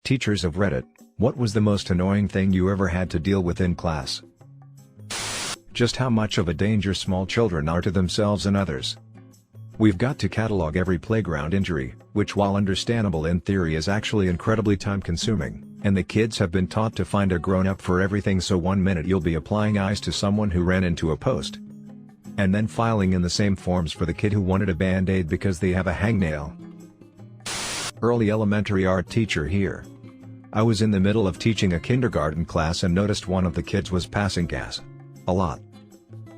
Teachers of Reddit, what was the most annoying thing you ever had to deal with in class? Just how much of a danger small children are to themselves and others. We've got to catalog every playground injury, which while understandable in theory is actually incredibly time-consuming, and the kids have been taught to find a grown-up for everything, so one minute you'll be applying ice to someone who ran into a post, and then filing in the same forms for the kid who wanted a band-aid because they have a hangnail. Early elementary art teacher here. I was in the middle of teaching a kindergarten class and noticed one of the kids was passing gas. A lot.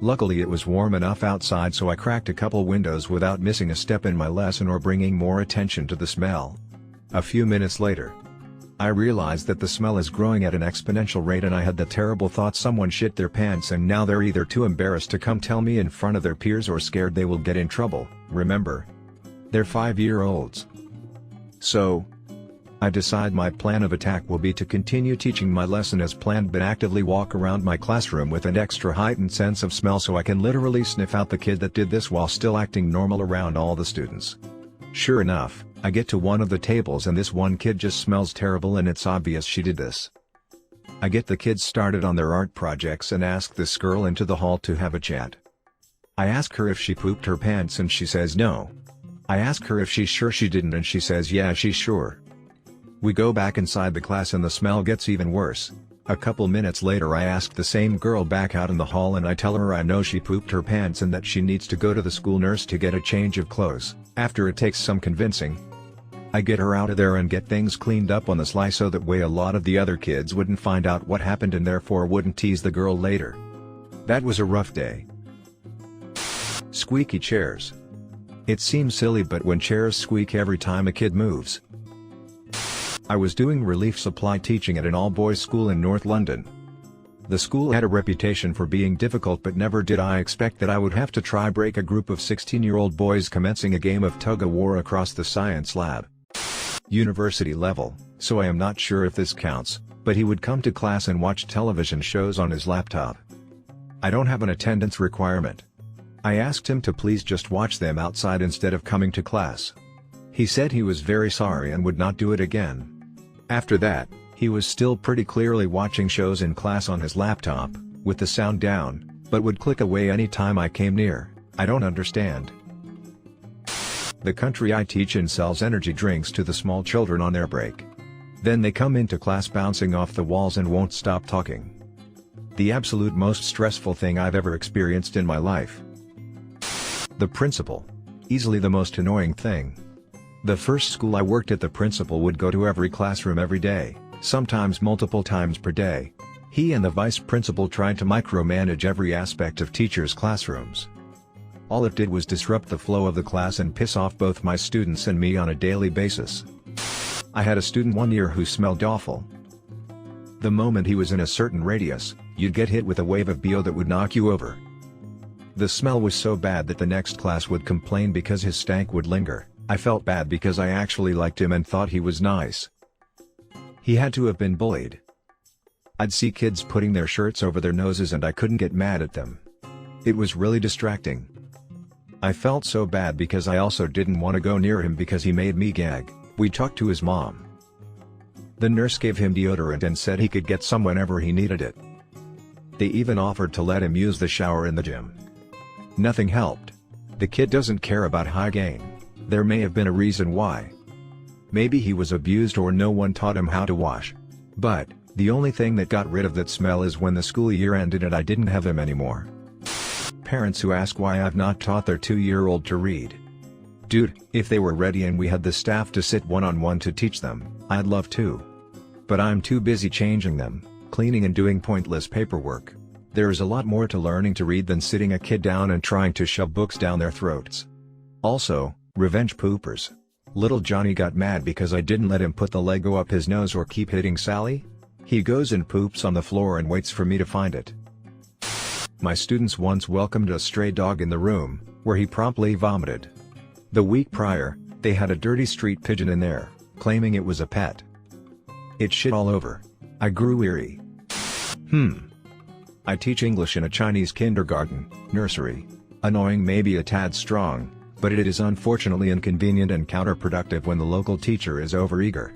Luckily it was warm enough outside, so I cracked a couple windows without missing a step in my lesson or bringing more attention to the smell. A few minutes later, I realized that the smell is growing at an exponential rate, and I had the terrible thought someone shit their pants and now they're either too embarrassed to come tell me in front of their peers or scared they will get in trouble. Remember, they're 5-year-olds. So, I decide my plan of attack will be to continue teaching my lesson as planned, but actively walk around my classroom with an extra heightened sense of smell so I can literally sniff out the kid that did this while still acting normal around all the students. Sure enough, I get to one of the tables and this one kid just smells terrible, and it's obvious she did this. I get the kids started on their art projects and ask this girl into the hall to have a chat. I ask her if she pooped her pants and she says no. I ask her if she's sure she didn't and she says yeah, she's sure. We go back inside the class and the smell gets even worse. A couple minutes later I ask the same girl back out in the hall and I tell her I know she pooped her pants and that she needs to go to the school nurse to get a change of clothes. After it takes some convincing, I get her out of there and get things cleaned up on the sly so that way a lot of the other kids wouldn't find out what happened and therefore wouldn't tease the girl later. That was a rough day. Squeaky chairs. It seems silly, but when chairs squeak every time a kid moves. I was doing relief supply teaching at an all-boys school in North London. The school had a reputation for being difficult, but never did I expect that I would have to try break a group of 16-year-old boys commencing a game of tug-of-war across the science lab. University level, so I am not sure if this counts, but he would come to class and watch television shows on his laptop. I don't have an attendance requirement. I asked him to please just watch them outside instead of coming to class. He said he was very sorry and would not do it again. After that, he was still pretty clearly watching shows in class on his laptop, with the sound down, but would click away any time I came near. I don't understand. The country I teach in sells energy drinks to the small children on their break. Then they come into class bouncing off the walls and won't stop talking. The absolute most stressful thing I've ever experienced in my life. The principal. Easily the most annoying thing. The first school I worked at, the principal would go to every classroom every day, sometimes multiple times per day. He and the vice principal tried to micromanage every aspect of teachers' classrooms. All it did was disrupt the flow of the class and piss off both my students and me on a daily basis. I had a student one year who smelled awful. The moment he was in a certain radius, you'd get hit with a wave of BO that would knock you over. The smell was so bad that the next class would complain because his stank would linger. I felt bad because I actually liked him and thought he was nice. He had to have been bullied. I'd see kids putting their shirts over their noses and I couldn't get mad at them. It was really distracting. I felt so bad because I also didn't want to go near him because he made me gag. We talked to his mom. The nurse gave him deodorant and said he could get some whenever he needed it. They even offered to let him use the shower in the gym. Nothing helped. The kid doesn't care about hygiene. There may have been a reason why. Maybe he was abused or no one taught him how to wash. But, the only thing that got rid of that smell is when the school year ended and I didn't have him anymore. Parents who ask why I've not taught their 2-year-old to read. Dude, if they were ready and we had the staff to sit one-on-one to teach them, I'd love to. But I'm too busy changing them, cleaning and doing pointless paperwork. There is a lot more to learning to read than sitting a kid down and trying to shove books down their throats. Also, revenge poopers. Little Johnny got mad because I didn't let him put the Lego up his nose or keep hitting Sally. He goes and poops on the floor and waits for me to find it. My students once welcomed a stray dog in the room, where he promptly vomited. The week prior, they had a dirty street pigeon in there, claiming it was a pet. It shit all over. I grew weary. I teach English in a Chinese kindergarten, nursery. Annoying may be a tad strong, but it is unfortunately inconvenient and counterproductive when the local teacher is overeager.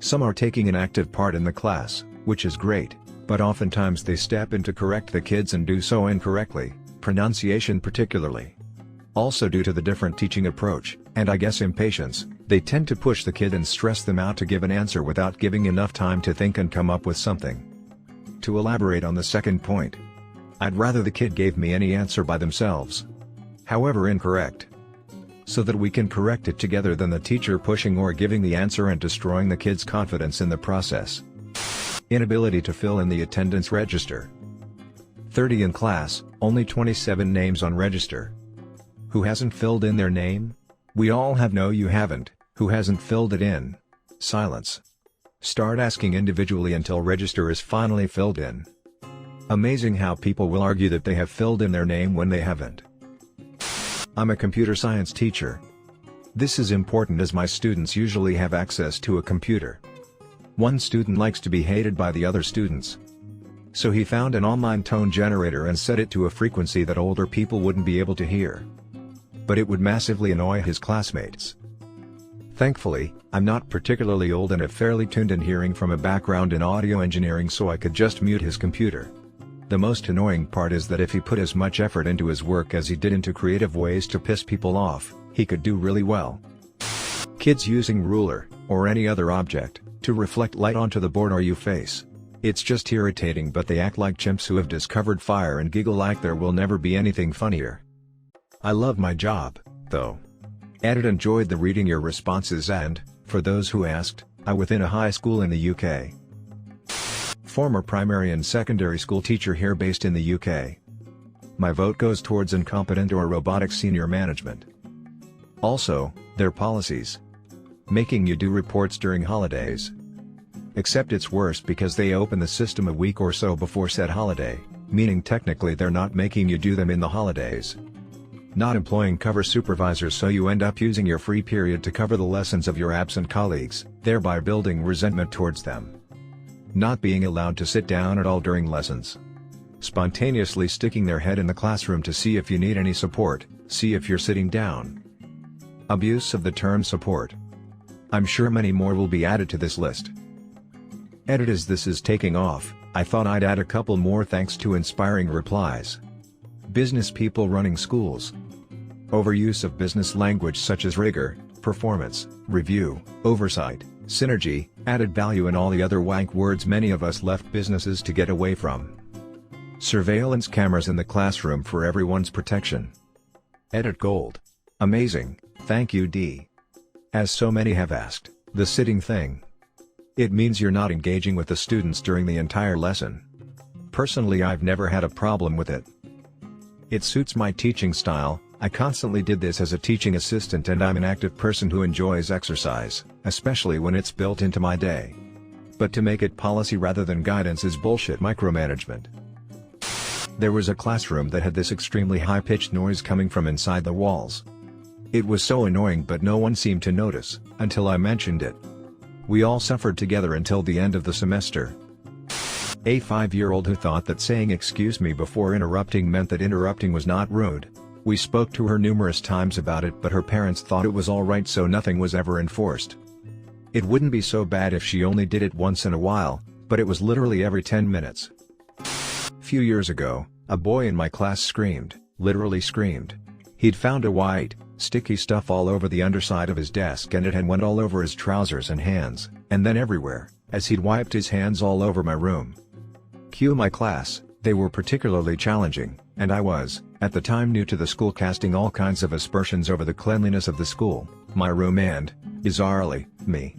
Some are taking an active part in the class, which is great, but oftentimes they step in to correct the kids and do so incorrectly, pronunciation particularly. Also due to the different teaching approach, and I guess impatience, they tend to push the kid and stress them out to give an answer without giving enough time to think and come up with something. To elaborate on the second point, I'd rather the kid gave me any answer by themselves, however incorrect, so that we can correct it together than the teacher pushing or giving the answer and destroying the kid's confidence in the process. Inability to fill in the attendance register. 30 in class, only 27 names on register. Who hasn't filled in their name? We all have. No, you haven't. Who hasn't filled it in? Silence. Start asking individually until register is finally filled in. Amazing how people will argue that they have filled in their name when they haven't. I'm a computer science teacher. This is important as my students usually have access to a computer. One student likes to be hated by the other students. So he found an online tone generator and set it to a frequency that older people wouldn't be able to hear. But it would massively annoy his classmates. Thankfully, I'm not particularly old and have fairly tuned in hearing from a background in audio engineering, so I could just mute his computer. The most annoying part is that if he put as much effort into his work as he did into creative ways to piss people off, he could do really well. Kids using ruler, or any other object, to reflect light onto the board or you face. It's just irritating, but they act like chimps who have discovered fire and giggle like there will never be anything funnier. I love my job, though. Edit enjoyed the reading your responses and, for those who asked, I within a high school in the UK. Former primary and secondary school teacher here based in the UK. My vote goes towards incompetent or robotic senior management. Also, their policies. Making you do reports during holidays. Except it's worse because they open the system a week or so before said holiday, meaning technically they're not making you do them in the holidays. Not employing cover supervisors, so you end up using your free period to cover the lessons of your absent colleagues, thereby building resentment towards them. Not being allowed to sit down at all during lessons. Spontaneously sticking their head in the classroom to see if you need any support, see if you're sitting down. Abuse of the term support. I'm sure many more will be added to this list. Edit as this is taking off, I thought I'd add a couple more thanks to inspiring replies. Business people running schools. Overuse of business language such as rigor, performance, review, oversight, synergy, added value and all the other wank words many of us left businesses to get away from. Surveillance cameras in the classroom for everyone's protection. Edit gold. Amazing, thank you D. As so many have asked, the sitting thing. It means you're not engaging with the students during the entire lesson. Personally, I've never had a problem with it. It suits my teaching style. I constantly did this as a teaching assistant and I'm an active person who enjoys exercise, especially when it's built into my day. But to make it policy rather than guidance is bullshit micromanagement. There was a classroom that had this extremely high-pitched noise coming from inside the walls. It was so annoying, but no one seemed to notice, until I mentioned it. We all suffered together until the end of the semester. A 5-year-old who thought that saying excuse me before interrupting meant that interrupting was not rude. We spoke to her numerous times about it, but her parents thought it was alright, so nothing was ever enforced. It wouldn't be so bad if she only did it once in a while, but it was literally every 10 minutes. Few years ago, a boy in my class screamed, literally screamed. He'd found a white, sticky stuff all over the underside of his desk and it had went all over his trousers and hands, and then everywhere, as he'd wiped his hands all over my room. Cue my class. They were particularly challenging, and I was, at the time, new to the school, casting all kinds of aspersions over the cleanliness of the school, my room and, bizarrely, me.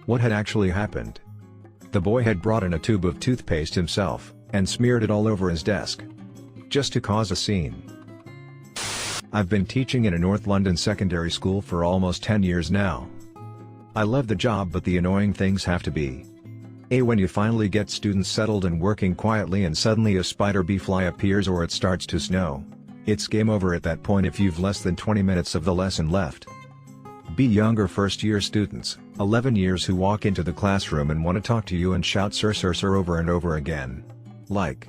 What had actually happened? The boy had brought in a tube of toothpaste himself, and smeared it all over his desk. Just to cause a scene. I've been teaching in a North London secondary school for almost 10 years now. I love the job, but the annoying things have to be A. When you finally get students settled and working quietly and suddenly a spider bee fly appears or it starts to snow. It's game over at that point if you've less than 20 minutes of the lesson left. B. Younger first-year students, 11 years, who walk into the classroom and want to talk to you and shout sir sir sir over and over again. Like,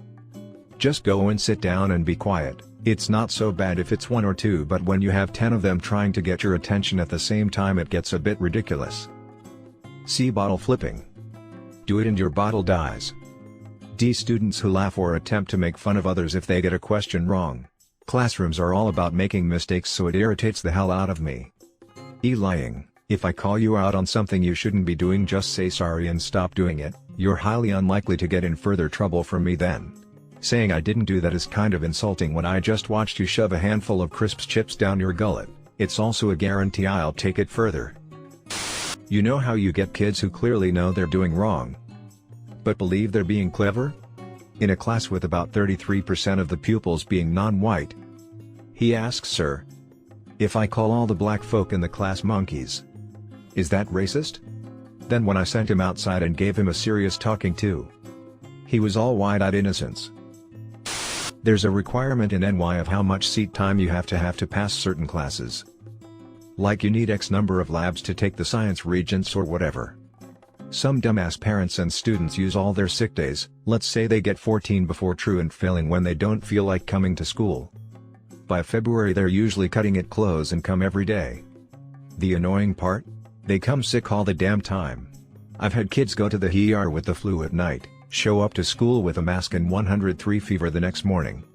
just go and sit down and be quiet. It's not so bad if it's 1 or 2, but when you have 10 of them trying to get your attention at the same time, it gets a bit ridiculous. C. Bottle flipping. Do it and your bottle dies. D. Students who laugh or attempt to make fun of others if they get a question wrong. Classrooms are all about making mistakes, so it irritates the hell out of me. E. Lying. If I call you out on something you shouldn't be doing, just say sorry and stop doing it. You're highly unlikely to get in further trouble from me then. Saying I didn't do that is kind of insulting when I just watched you shove a handful of crisp chips down your gullet. It's also a guarantee I'll take it further. You know how you get kids who clearly know they're doing wrong, but believe they're being clever? In a class with about 33% of the pupils being non-white, he asks, "Sir, if I call all the black folk in the class monkeys, is that racist?" Then when I sent him outside and gave him a serious talking to, he was all wide-eyed innocence. There's a requirement in NY of how much seat time you have to pass certain classes. Like you need X number of labs to take the science regents or whatever. Some dumbass parents and students use all their sick days, let's say they get 14 before truant failing when they don't feel like coming to school. By February they're usually cutting it close and come every day. The annoying part? They come sick all the damn time. I've had kids go to the ER with the flu at night, show up to school with a mask and 103 fever the next morning.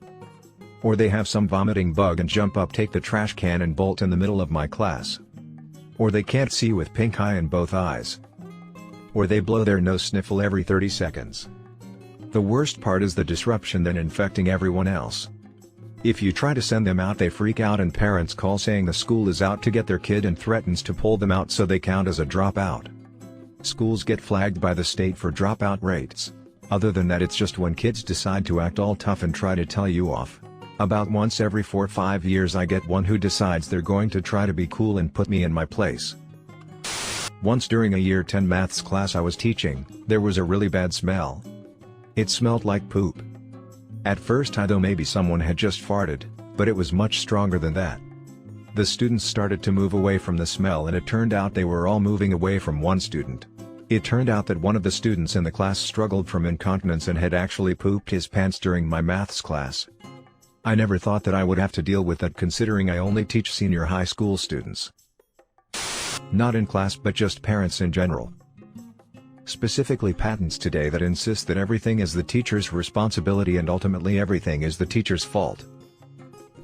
Or they have some vomiting bug and jump up, take the trash can and bolt in the middle of my class. Or they can't see with pink eye in both eyes. Or they blow their nose, sniffle every 30 seconds. The worst part is the disruption then infecting everyone else. If you try to send them out, they freak out and parents call saying the school is out to get their kid and threatens to pull them out so they count as a dropout. Schools get flagged by the state for dropout rates. Other than that, it's just when kids decide to act all tough and try to tell you off. About once every 4 or 5 years I get one who decides they're going to try to be cool and put me in my place. Once during a year 10 maths class I was teaching, there was a really bad smell. It smelled like poop. At first I thought maybe someone had just farted, but it was much stronger than that. The students started to move away from the smell and it turned out they were all moving away from one student. It turned out that one of the students in the class struggled from incontinence and had actually pooped his pants during my maths class. I never thought that I would have to deal with that, considering I only teach senior high school students. Not in class but just parents in general. Specifically parents today that insist that everything is the teacher's responsibility and ultimately everything is the teacher's fault.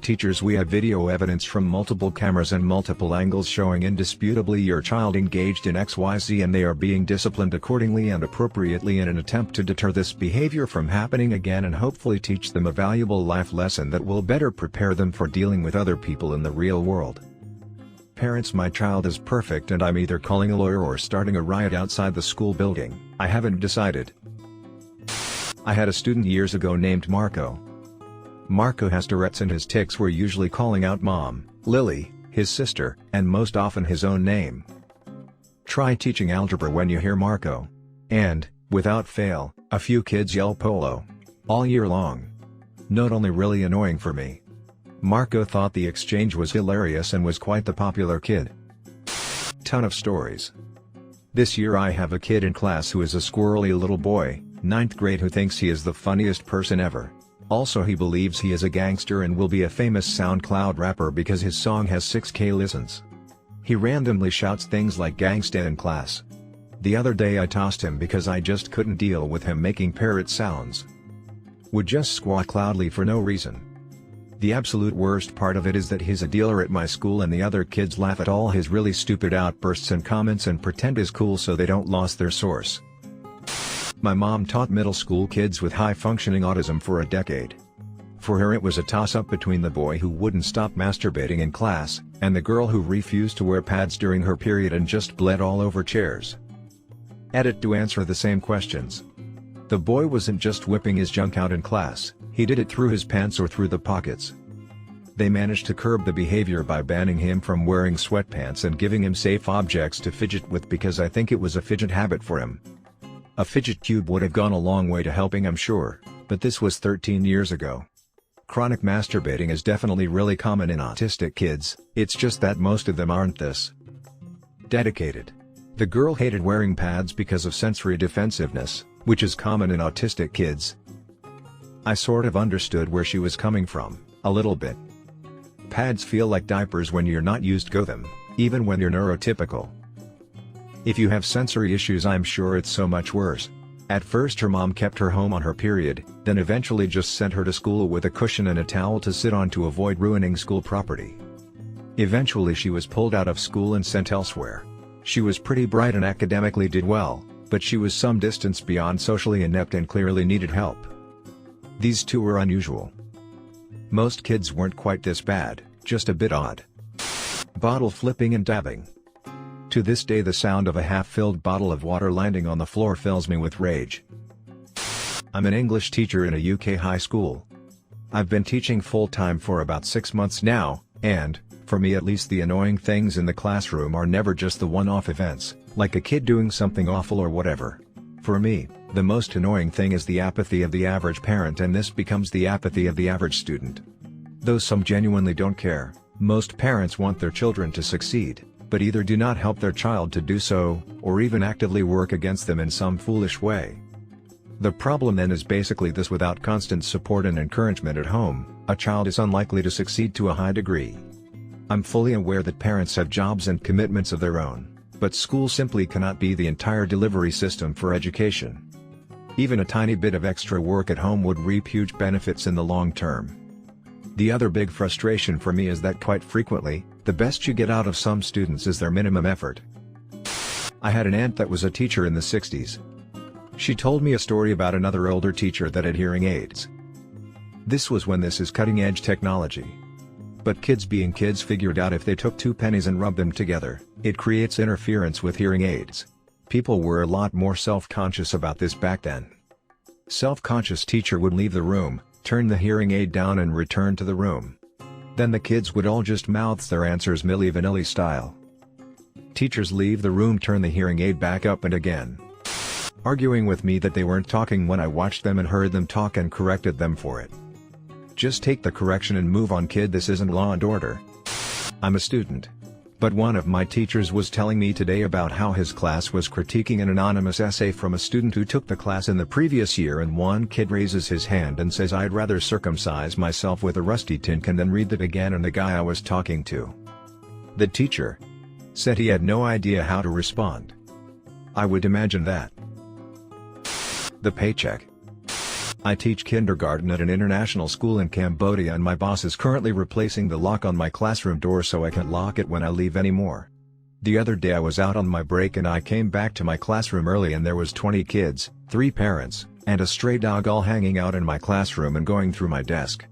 Teachers, we have video evidence from multiple cameras and multiple angles showing indisputably your child engaged in XYZ and they are being disciplined accordingly and appropriately in an attempt to deter this behavior from happening again and hopefully teach them a valuable life lesson that will better prepare them for dealing with other people in the real world. Parents, my child is perfect and I'm either calling a lawyer or starting a riot outside the school building. I haven't decided. I had a student years ago named Marco. Marco has Tourette's and his tics were usually calling out Mom, Lily, his sister, and most often his own name. Try teaching algebra when you hear Marco. And, without fail, a few kids yell Polo. All year long. Not only really annoying for me. Marco thought the exchange was hilarious and was quite the popular kid. Ton of stories. This year I have a kid in class who is a squirrely little boy, 9th grade, who thinks he is the funniest person ever. Also, he believes he is a gangster and will be a famous SoundCloud rapper because his song has 6K listens. He randomly shouts things like gangsta in class. The other day I tossed him because I just couldn't deal with him making parrot sounds. Would just squawk loudly for no reason. The absolute worst part of it is that he's a dealer at my school and the other kids laugh at all his really stupid outbursts and comments and pretend is cool so they don't lose their source. My mom taught middle school kids with high-functioning autism for a decade. For her it was a toss-up between the boy who wouldn't stop masturbating in class, and the girl who refused to wear pads during her period and just bled all over chairs. Edit to answer the same questions. The boy wasn't just whipping his junk out in class, he did it through his pants or through the pockets. They managed to curb the behavior by banning him from wearing sweatpants and giving him safe objects to fidget with because I think it was a fidget habit for him. A fidget cube would have gone a long way to helping, I'm sure, but this was 13 years ago. Chronic masturbating is definitely really common in autistic kids, it's just that most of them aren't this. Dedicated. The girl hated wearing pads because of sensory defensiveness, which is common in autistic kids. I sort of understood where she was coming from, a little bit. Pads feel like diapers when you're not used to them, even when you're neurotypical. If you have sensory issues, I'm sure it's so much worse. At first her mom kept her home on her period, then eventually just sent her to school with a cushion and a towel to sit on to avoid ruining school property. Eventually she was pulled out of school and sent elsewhere. She was pretty bright and academically did well, but she was some distance beyond socially inept and clearly needed help. These two were unusual. Most kids weren't quite this bad, just a bit odd. Bottle flipping and dabbing. To this day the sound of a half-filled bottle of water landing on the floor fills me with rage. I'm an English teacher in a UK high school. I've been teaching full-time for about 6 months now, and, for me at least, the annoying things in the classroom are never just the one-off events, like a kid doing something awful or whatever. For me, the most annoying thing is the apathy of the average parent, and this becomes the apathy of the average student. Though some genuinely don't care, most parents want their children to succeed, but either do not help their child to do so, or even actively work against them in some foolish way. The problem then is basically this: without constant support and encouragement at home, a child is unlikely to succeed to a high degree. I'm fully aware that parents have jobs and commitments of their own, but school simply cannot be the entire delivery system for education. Even a tiny bit of extra work at home would reap huge benefits in the long term. The other big frustration for me is that quite frequently, the best you get out of some students is their minimum effort. I had an aunt that was a teacher in the 60s. She told me a story about another older teacher that had hearing aids. This was when this is cutting-edge technology. But kids being kids figured out if they took 2 pennies and rubbed them together, it creates interference with hearing aids. People were a lot more self-conscious about this back then. Self-conscious teacher would leave the room, turn the hearing aid down and return to the room. Then the kids would all just mouth their answers Milli Vanilli style. Teachers leave the room, turn the hearing aid back up and again. Arguing with me that they weren't talking when I watched them and heard them talk and corrected them for it. Just take the correction and move on, kid, this isn't Law and Order. I'm a student. But one of my teachers was telling me today about how his class was critiquing an anonymous essay from a student who took the class in the previous year, and one kid raises his hand and says, "I'd rather circumcise myself with a rusty tin can than read that again," and the guy I was talking to, the teacher, said he had no idea how to respond. I would imagine that. The paycheck. I teach kindergarten at an international school in Cambodia, and my boss is currently replacing the lock on my classroom door so I can't lock it when I leave anymore. The other day I was out on my break and I came back to my classroom early, and there was 20 kids, 3 parents, and a stray dog all hanging out in my classroom and going through my desk.